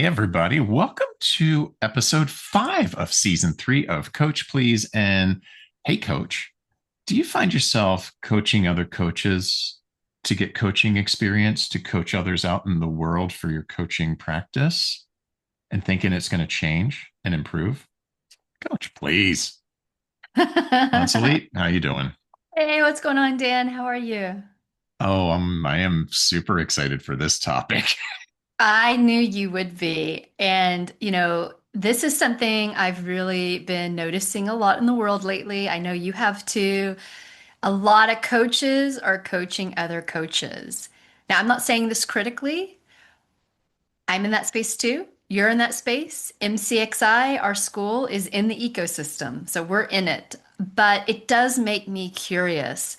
Hey, everybody. Welcome to episode 5 of season 3 of Coach Please. And hey, coach, do you find yourself coaching other coaches to get coaching experience to coach others out in the world for your coaching practice and thinking it's going to change and improve? Coach, please. Hey, Consulate, how you doing? what's going on, Dan? How are you? Oh, I am super excited for this topic. I knew you would be. And, this is something I've really been noticing a lot in the world lately. I know you have too. A lot of coaches are coaching other coaches. Now, I'm not saying this critically. I'm in that space too. You're in that space. MCXI, our school, is in the ecosystem. So we're in it. But it does make me curious.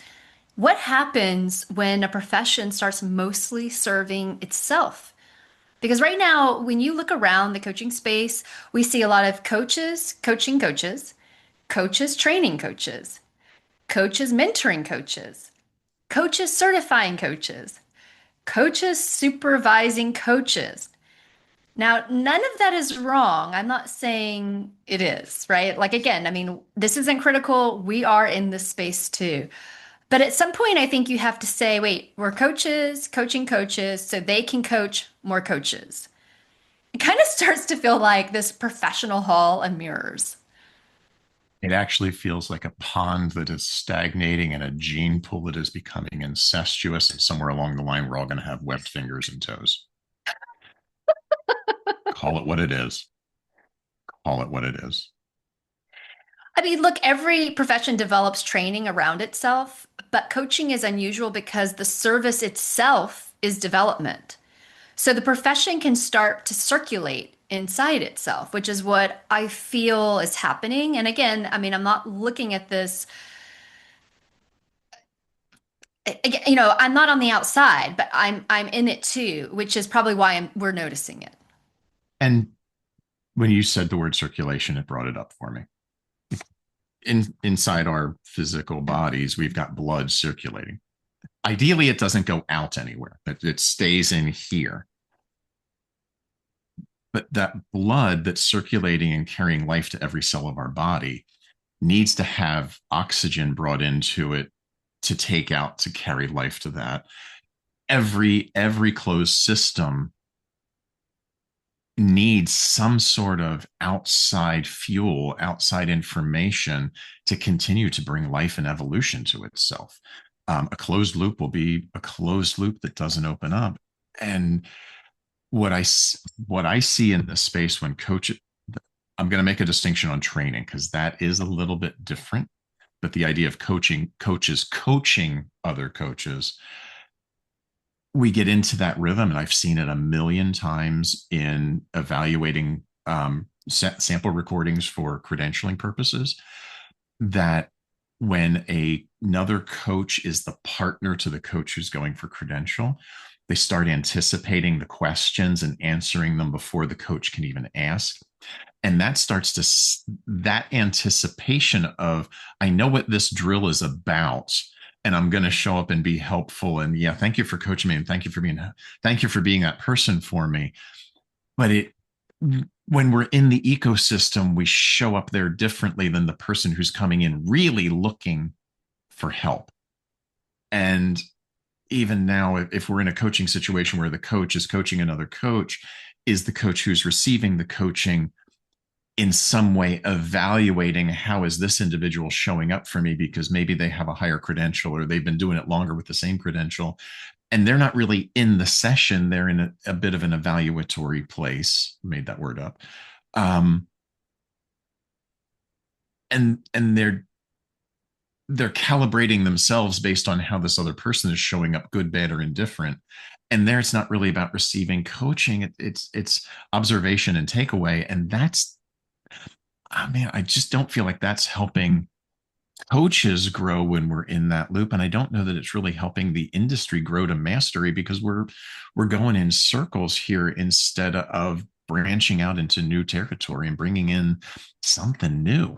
What happens when a profession starts mostly serving itself? Because right now, when you look around the coaching space, we see a lot of coaches coaching coaches, coaches training coaches, coaches mentoring coaches, coaches certifying coaches, coaches supervising coaches. Now, none of that is wrong. I'm not saying it is, right? Like, again, I mean, this isn't critical. We are in this space too. But at some point, I think you have to say, wait, we're coaches, coaching coaches, so they can coach more coaches. It kind of starts to feel like this professional hall of mirrors. It actually feels like a pond that is stagnating and a gene pool that is becoming incestuous. And somewhere along the line, we're all going to have webbed fingers and toes. Call it what it is. Call it what it is. I mean, look, every profession develops training around itself, but coaching is unusual because the service itself is development. So the profession can start to circulate inside itself, which is what I feel is happening. And again, I mean, I'm not looking at this, I'm not on the outside, but I'm in it too, which is probably why we're noticing it. And when you said the word circulation, it brought it up for me. Inside our physical bodies, we've got blood circulating. Ideally, it doesn't go out anywhere, it stays in here. But that blood that's circulating and carrying life to every cell of our body needs to have oxygen brought into it to take out to carry life to that. Every closed system needs some sort of outside fuel, outside information to continue to bring life and evolution to itself. A closed loop will be a closed loop that doesn't open up. And what I what I see in this space when coach, I'm going to make a distinction on training because that is a little bit different. But the idea of coaches coaching other coaches, we get into that rhythm, and I've seen it a million times in evaluating sample recordings for credentialing purposes. That when another coach is the partner to the coach who's going for credential, they start anticipating the questions and answering them before the coach can even ask. And that starts to that anticipation of, I know what this drill is about, and I'm going to show up and be helpful. And yeah, thank you for coaching me, and thank you for being that person for me. But when we're in the ecosystem, we show up there differently than the person who's coming in really looking for help. And even now, if we're in a coaching situation where the coach is coaching another coach, is the coach who's receiving the coaching in some way evaluating how is this individual showing up for me, because maybe they have a higher credential or they've been doing it longer with the same credential, and they're not really in the session, they're in a bit of an evaluatory place, made that word up. um, and they're calibrating themselves based on how this other person is showing up, good, bad, or indifferent. And there, it's not really about receiving coaching, it's observation and takeaway. And that's, I mean, I just don't feel like that's helping coaches grow when we're in that loop. And I don't know that it's really helping the industry grow to mastery, because we're going in circles here instead of branching out into new territory and bringing in something new.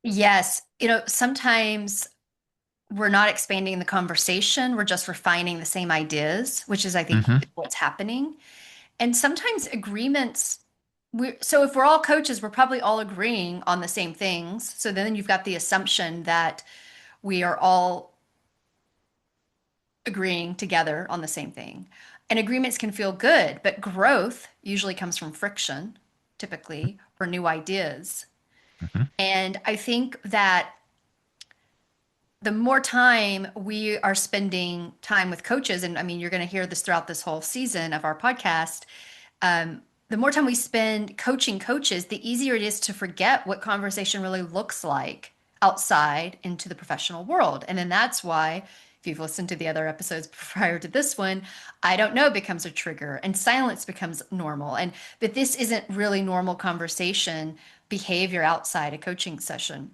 Yes, sometimes we're not expanding the conversation, we're just refining the same ideas, which is, I think, Mm-hmm. what's happening. And sometimes agreements, so if we're all coaches, we're probably all agreeing on the same things. So then you've got the assumption that we are all agreeing together on the same thing. And agreements can feel good, but growth usually comes from friction, typically, or new ideas. Mhm. And I think that the more time we are spending time with coaches, and I mean, you're going to hear this throughout this whole season of our podcast, the more time we spend coaching coaches, the easier it is to forget what conversation really looks like outside into the professional world. And then that's why, if you've listened to the other episodes prior to this one, I don't know becomes a trigger and silence becomes normal. And but this isn't really normal conversation behavior outside a coaching session.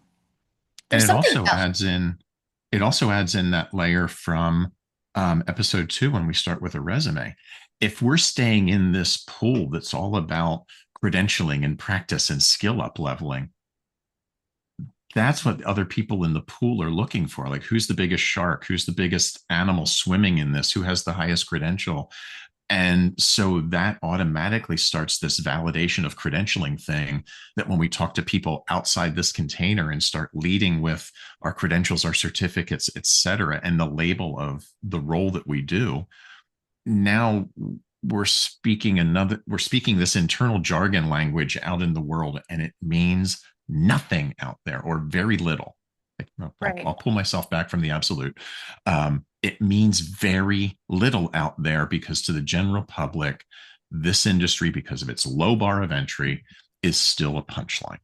And There's something else. it also adds in that layer from episode 2 when we start with a resume. If we're staying in this pool that's all about credentialing and practice and skill up leveling, that's what other people in the pool are looking for. Like, who's the biggest shark? Who's the biggest animal swimming in this? Who has the highest credential? And so that automatically starts this validation of credentialing thing that when we talk to people outside this container and start leading with our credentials, our certificates, et cetera, and the label of the role that we do, now we're speaking this internal jargon language out in the world, and it means nothing out there or very little. I'll Right. pull myself back from the absolute. It means very little out there because to the general public, this industry, because of its low bar of entry, is still a punchline.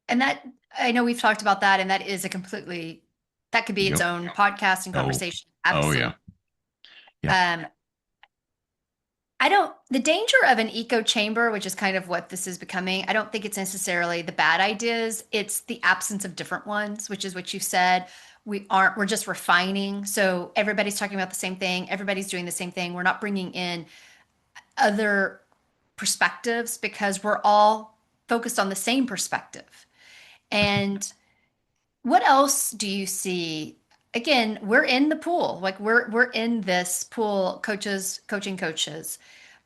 And that I know we've talked about that, and that is a completely that could be its Yep. own podcast and Oh, conversation. oh yeah. Absolutely. Yeah. Um, I don't, the danger of an echo chamber, which is kind of what this is becoming, I don't think it's necessarily the bad ideas. It's the absence of different ones, which is what you said. We're just refining. So everybody's talking about the same thing. Everybody's doing the same thing. We're not bringing in other perspectives because we're all focused on the same perspective. And what else do you see? Again, we're in the pool. Like we're in this pool, coaches, coaching coaches.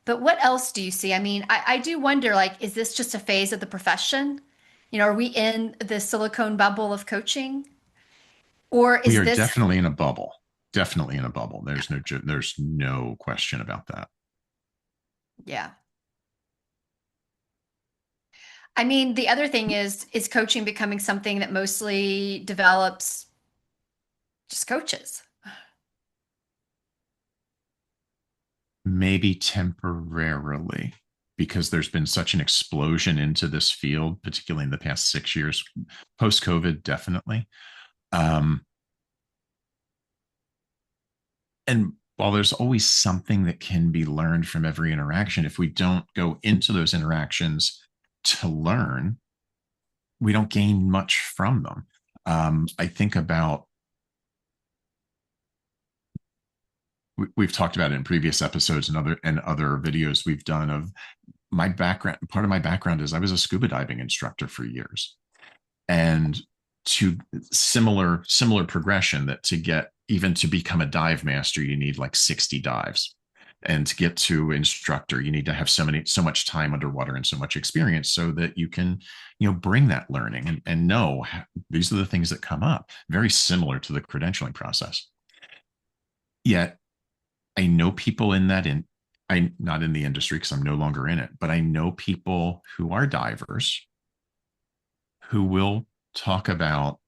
But what else do you see? I mean, I do wonder, like, is this just a phase of the profession? You know, are we in the silicone bubble of coaching? Or We is are this, definitely in a bubble. Definitely in a bubble. There's no question about that. yeah. I mean, the other thing is coaching becoming something that mostly develops just coaches? Maybe temporarily, because there's been such an explosion into this field, particularly in the past 6 years, post COVID, definitely. Um, and while there's always something that can be learned from every interaction, if we don't go into those interactions to learn, we don't gain much from them. I think about, we've talked about it in previous episodes and other videos we've done of my background. Part of my background is I was a scuba diving instructor for years, and to similar progression, that to get even to become a dive master, you need like 60 dives, and to get to instructor, you need to have so much time underwater and so much experience so that you can bring that learning and know these are the things that come up, very similar to the credentialing process. Yet I know people in that in I not in the industry because I'm no longer in it, but I know people who are divers who will talk about,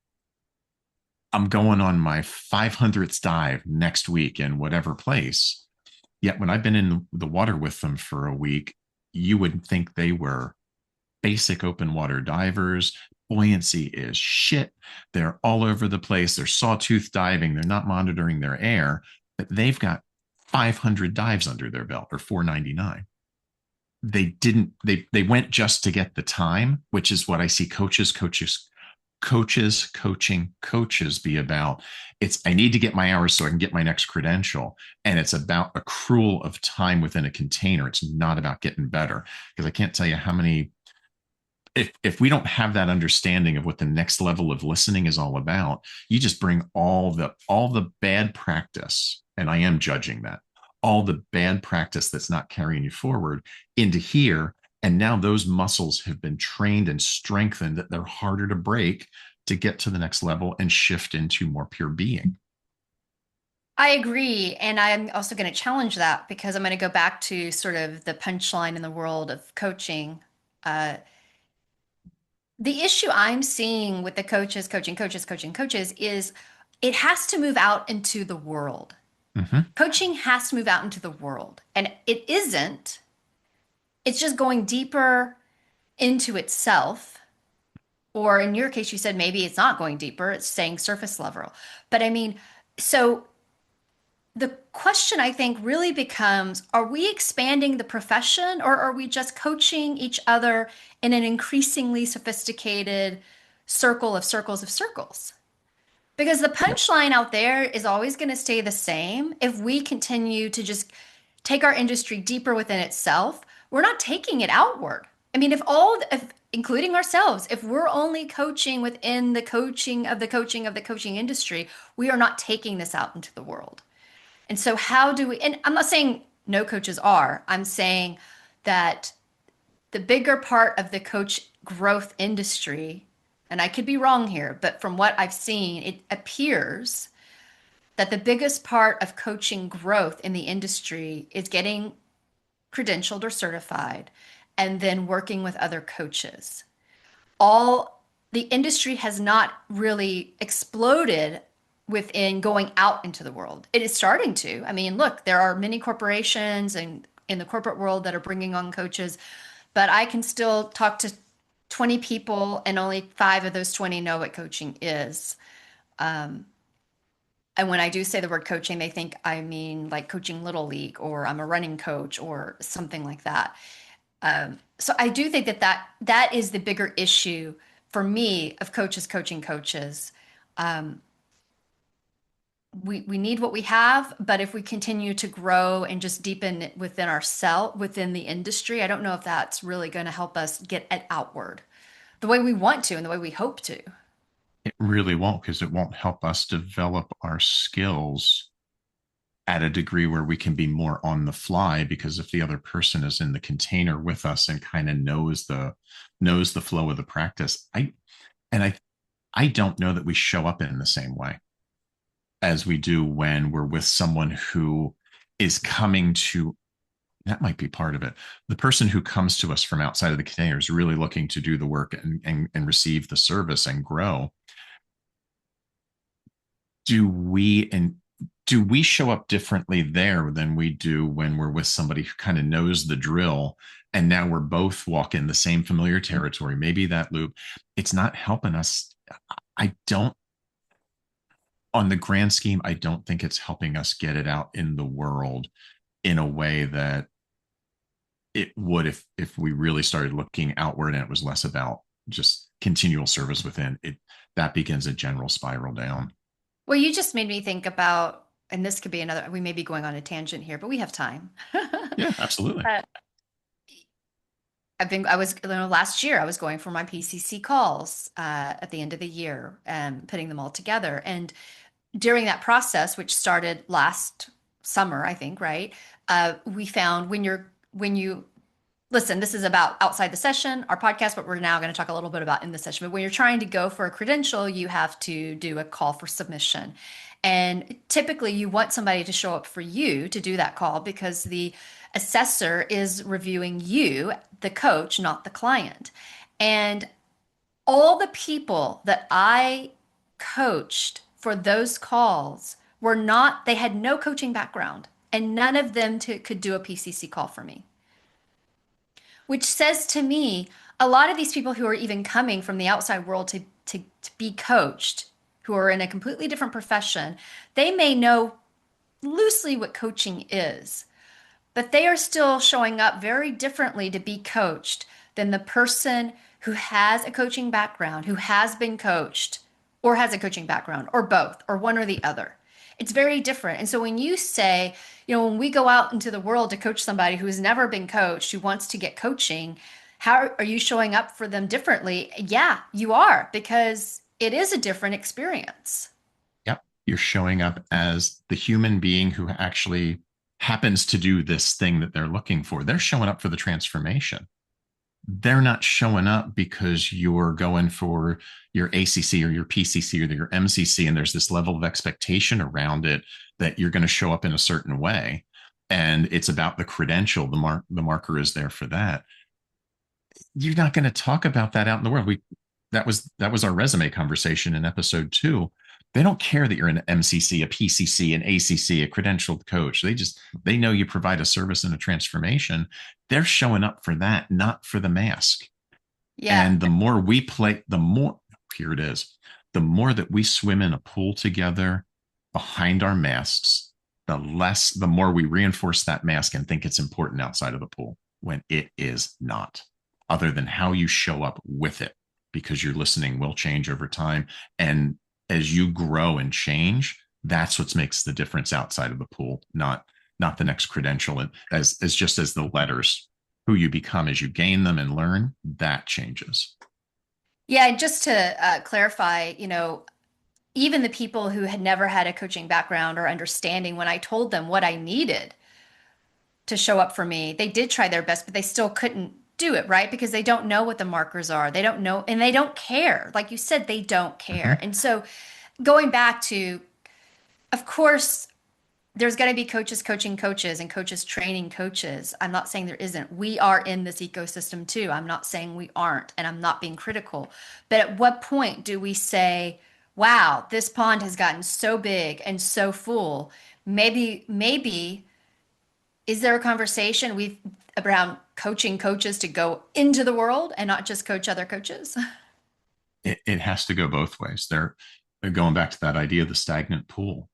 I'm going on my 500th dive next week in whatever place. Yet when I've been in the water with them for a week, you would think they were basic open water divers. Buoyancy is shit. They're all over the place. They're sawtooth diving. They're not monitoring their air, but they've got 500 dives under their belt, or 499. They went just to get the time, which is what I see coaching coaches be about. It's, I need to get my hours so I can get my next credential, and it's about accrual of time within a container. It's not about getting better, because I can't tell you how many, if we don't have that understanding of what the next level of listening is all about, you just bring all the bad practice, and I am judging that, all the bad practice that's not carrying you forward into here. And now those muscles have been trained and strengthened that they're harder to break to get to the next level and shift into more pure being. I agree. And I'm also going to challenge that because I'm going to go back to sort of the punchline in the world of coaching. Uh, the issue I'm seeing with the coaches is it has to move out into the world. Mm-hmm. Coaching has to move out into the world. And it isn't, it's just going deeper into itself. Or in your case, you said maybe it's not going deeper, it's staying surface level. But I mean, so the question I think really becomes, are we expanding the profession or are we just coaching each other in an increasingly sophisticated circle of circles of circles? Because the Yep. punchline out there is always going to stay the same if we continue to just take our industry deeper within itself. We're not taking it outward. I mean, if including ourselves, if we're only coaching within the coaching of the coaching of the coaching industry, we are not taking this out into the world. And so, how do we? And I'm not saying no coaches are. I'm saying that the bigger part of the coach growth industry, and I could be wrong here, but from what I've seen, it appears that the biggest part of coaching growth in the industry is getting credentialed or certified and then working with other coaches. All the industry has not really exploded within going out into the world. It is starting to. I mean, look, there are many corporations and in the corporate world that are bringing on coaches, but I can still talk to 20 people and only five of those 20 know what coaching is. Um, and when I do say the word coaching, they think I mean like coaching little league or I'm a running coach or something like that. So I do think that is the bigger issue for me of coaches coaching coaches. Um, we need what we have, but if we continue to grow and just deepen it within ourselves, within the industry, I don't know if that's really going to help us get it outward the way we want to and the way we hope to. It really won't, because it won't help us develop our skills at a degree where we can be more on the fly, because if the other person is in the container with us and kind of knows the flow of the practice, I don't know that we show up in the same way as we do when we're with someone who is coming to, that might be part of it. The person who comes to us from outside of the container is really looking to do the work and receive the service and grow. Do we show up differently there than we do when we're with somebody who kind of knows the drill, and now we're both walking the same familiar territory? Maybe that loop, it's not helping us. I don't, on the grand scheme, I don't think it's helping us get it out in the world in a way that it would if we really started looking outward and it was less about just continual service within it. That begins a general spiral down. Well, you just made me think about, and this could be another, we may be going on a tangent here, but we have time. Yeah, absolutely. Uh, last year, I was going for my PCC calls at the end of the year and putting them all together. And during that process, which started last summer, I think, right? We found when you listen, this is about outside the session, our podcast, but we're now going to talk a little bit about in the session. But when you're trying to go for a credential, you have to do a call for submission. And typically, you want somebody to show up for you to do that call because the assessor is reviewing you, the coach, not the client. And all the people that I coached for those calls were not, they had no coaching background, and none of them could do a PCC call for me, which says to me, a lot of these people who are even coming from the outside world to be coached, who are in a completely different profession, they may know loosely what coaching is, but they are still showing up very differently to be coached than the person who has a coaching background, who has been coached, or has a coaching background, or both, or one or the other. It's very different. And so when you say, when we go out into the world to coach somebody who has never been coached, who wants to get coaching, how are you showing up for them differently? Yeah, you are, because it is a different experience. Yep. You're showing up as the human being who actually happens to do this thing that they're looking for. They're showing up for the transformation. They're not showing up because you're going for your ACC or your PCC or your MCC, and there's this level of expectation around it that you're going to show up in a certain way. And it's about the credential. The marker is there for that. You're not going to talk about that out in the world. That was our resume conversation in episode 2. They don't care that you're an MCC, a PCC, an ACC, a credentialed coach. They know you provide a service and a transformation. They're showing up for that, not for the mask. Yeah. And the more we play, the more, here it is, the more that we swim in a pool together behind our masks, the more we reinforce that mask and think it's important outside of the pool when it is not, other than how you show up with it, because your listening will change over time. And as you grow and change, that's what makes the difference outside of the pool, not the next credential. And as just as the letters, who you become as you gain them and learn, that changes. Yeah, just to clarify, even the people who had never had a coaching background or understanding, when I told them what I needed to show up for me, they did try their best, but they still couldn't do it, right? Because they don't know what the markers are. They don't know, and they don't care. Like you said, they don't care. Mm-hmm. And so going back to, of course, there's going to be coaches coaching coaches and coaches training coaches. I'm not saying there isn't. We are in this ecosystem too. I'm not saying we aren't, and I'm not being critical. But at what point do we say, wow, this pond has gotten so big and so full? Maybe is there a conversation we've around coaching coaches to go into the world and not just coach other coaches? It has to go both ways. They're going back to that idea of the stagnant pool.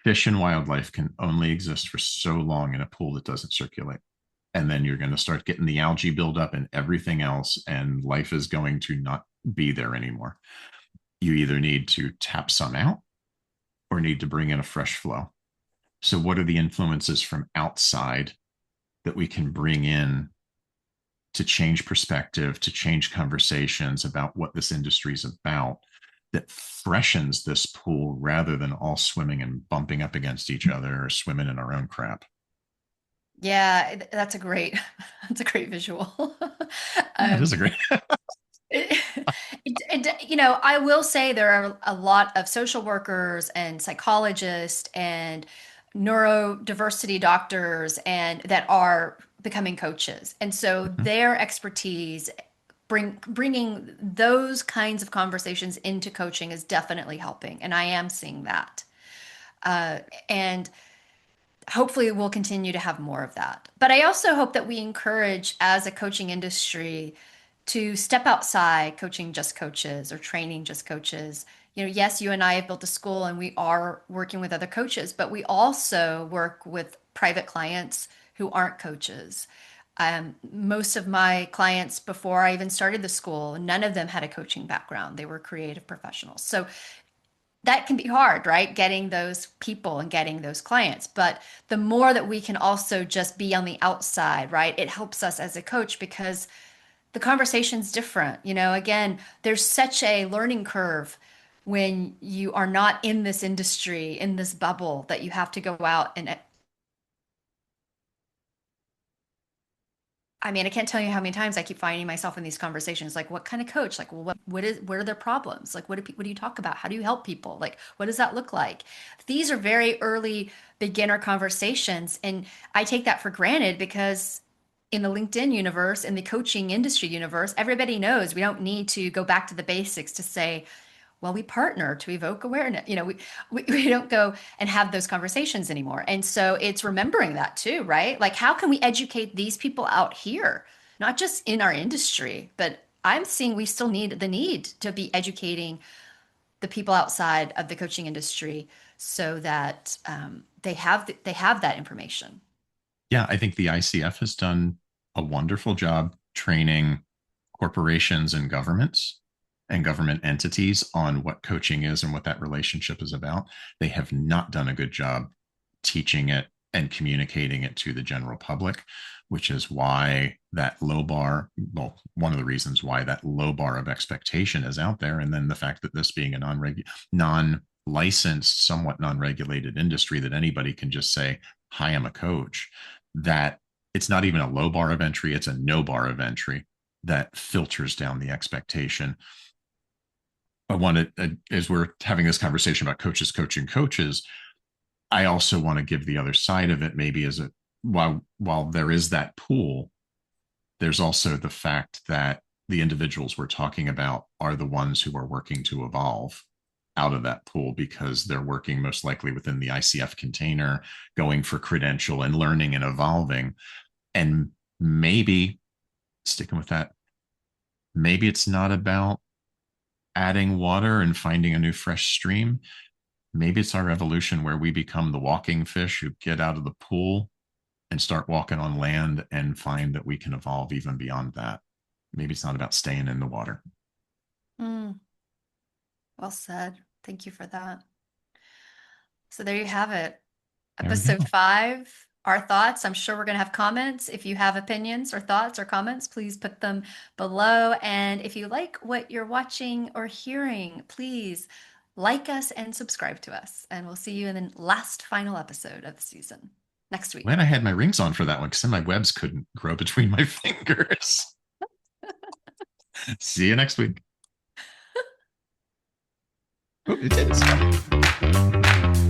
Fish and wildlife can only exist for so long in a pool that doesn't circulate. And then you're going to start getting the algae buildup and everything else, and life is going to not be there anymore. You either need to tap some out or need to bring in a fresh flow. So, what are the influences from outside that we can bring in to change perspective, to change conversations about what this industry is about, that freshens this pool rather than all swimming and bumping up against each other or swimming in our own crap? Yeah, that's a great visual. Yeah, it is Um, a great. I will say there are a lot of social workers and psychologists and neurodiversity doctors and that are becoming coaches. And so their expertise bringing those kinds of conversations into coaching is definitely helping. And I am seeing that. And hopefully we'll continue to have more of that. But I also hope that we encourage as a coaching industry to step outside coaching just coaches or training just coaches. Yes, you and I have built a school and we are working with other coaches, but we also work with private clients who aren't coaches. Most of my clients before I even started the school, none of them had a coaching background. They were creative professionals. So that can be hard, right? Getting those people and getting those clients. But the more that we can also just be on the outside, right? It helps us as a coach because the conversation's different. Again, there's such a learning curve when you are not in this industry, in this bubble, that you have to go out and I mean, I can't tell you how many times I keep finding myself in these conversations. Like, what kind of coach? Like, well, what are their problems? Like, what do you talk about? How do you help people? Like, what does that look like? These are very early beginner conversations, and I take that for granted because in the LinkedIn universe, in the coaching industry universe, everybody knows we don't need to go back to the basics to say, well, we partner to evoke awareness. We don't go and have those conversations anymore. And so it's remembering that too, right? Like, how can we educate these people out here, not just in our industry, but I'm seeing we still need the need to be educating the people outside of the coaching industry so that they have that information. Yeah, I think the ICF has done a wonderful job training corporations and government entities on what coaching is and what that relationship is about. They have not done a good job teaching it and communicating it to the general public, which is why that low bar, well, one of the reasons why that low bar of expectation is out there. And then the fact that this being a non licensed, somewhat non-regulated industry that anybody can just say, hi, I'm a coach, that it's not even a low bar of entry, it's a no bar of entry that filters down the expectation. I want to, as we're having this conversation about coaches coaching coaches, I also want to give the other side of it, maybe as a, while there is that pool, there's also the fact that the individuals we're talking about are the ones who are working to evolve out of that pool, because they're working most likely within the ICF container, going for credential and learning and evolving. And maybe, sticking with that, maybe it's not about adding water and finding a new fresh stream. Maybe it's our evolution where we become the walking fish who get out of the pool and start walking on land and find that we can evolve even beyond that. Maybe it's not about staying in the water. Mm, well said. Thank you for that. So there you have it. There we go. Episode 5, our thoughts. I'm sure we're going to have comments. If you have opinions or thoughts or comments, please put them below. And if you like what you're watching or hearing, please like us and subscribe to us. And we'll see you in the last final episode of the season next week. Glad I had my rings on for that one, because then my webs couldn't grow between my fingers. See you next week. Oh, it did.